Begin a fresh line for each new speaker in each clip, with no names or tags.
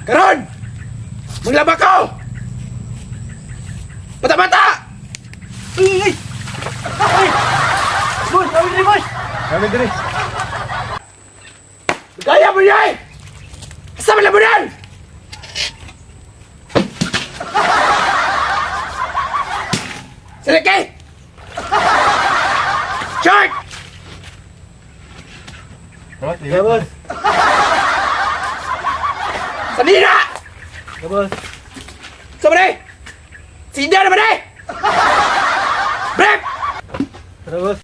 Karon! Maglaba ko! Bata-bata!
Ay! Boss, kami diri, boss!
Kami diri.
Gaya mo niya eh! Asa mo labunan? Silike! Short!
Ya, boss.
Sanina!
Ya, boss.
Sama deh! Sinda naman eh! Brep!
Tara, boss.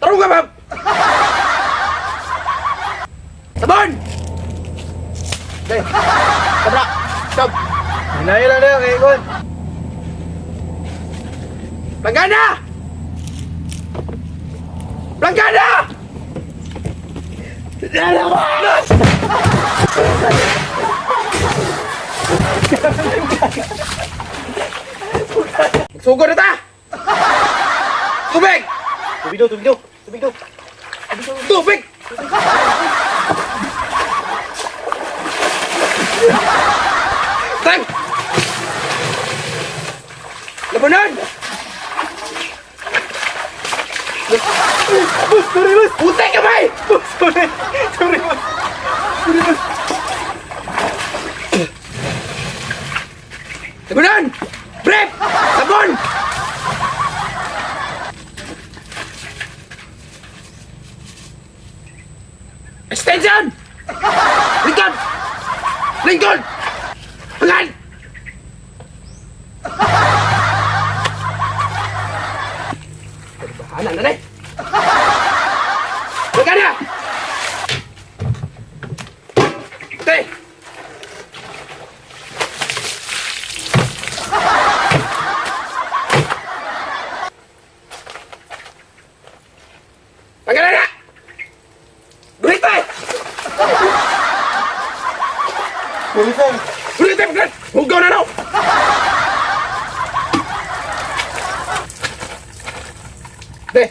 Tarong ka, ma'am! Sabon! Okay, tabra! Stop!
Hinayo lang na, kay Ikon.
Planggana! Planggana! Dalawa! Magsugod na ta! Tubig!
Tubig daw, tubig daw. Tubig daw.
Tubig! Tang! Labanan!
Boss, sorry, boss.
Putay ka ba eh!
Boss, sorry. Sorry, boss. Sorry, boss.
Labanan! Brep! Sabon! Extension! Lincoln! Lincoln! Pangan! Bahala na rin! Baga na! Okay! Pangalan na! Gulit pa eh!
Bulisan.
Gulit tayo pagkat! Hugaw na no! De!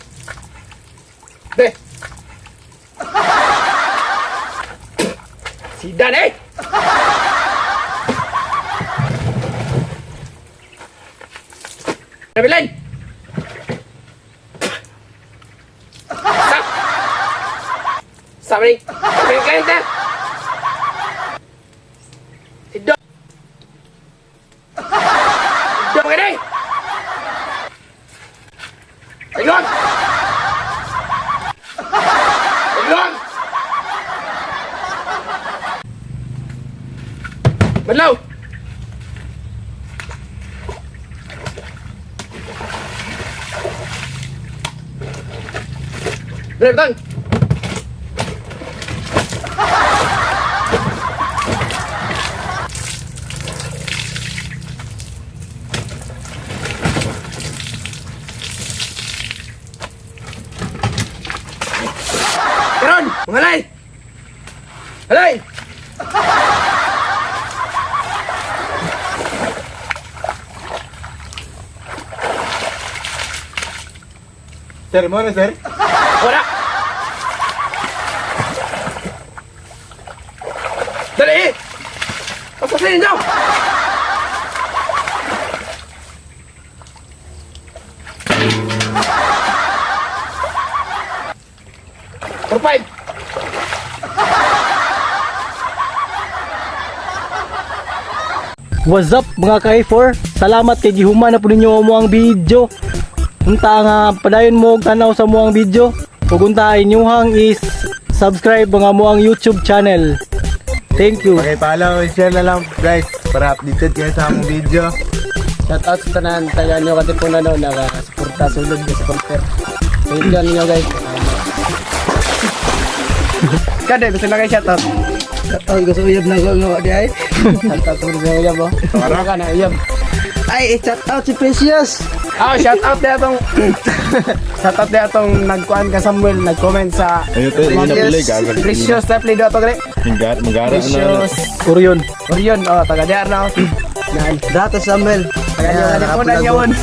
De! Si Dan eh! Nabilan! Sabri! Sabri kayo tayo! Si Dom! Si Dom ka na eh! Taglong! Taglong! Badlaw! Bener, Tang! Karon, mangalay! Halay!
Sir, mo na, sir.
Wala! Dali! Pasasin niyo! For five!
What's up mga ka-A4? Salamat kay gihuman na po ninyo mo ang video. Unta nga padayon mo og tanaw sa mo ang video. Ug unta inyuhang is subscribe mga mo ang YouTube channel. Thank you.
Okay, follow and share na lang, guys. Para updated kayo sa among video.
Shout out sa tanan taga nyo Katipunan no naka-suporta sulod nga supporter. Thank you ninyo guys.
Kada, gusto na kayo shoutout.
Shout gusto uyab na ko di ay. Shout out sa uyab mo. Para ka na uyab. Ay, shout out si Precious.
Shoutout na itong shoutout na itong nagkuhan ka Samuel, nag-comment sa
Ayun, ito yung napilig.
Precious na play daw ito, Gre.
Magara na.
Precious
Orion.
Orion, taga-diar na ako.
Data Samuel.
Taga-diar na ako.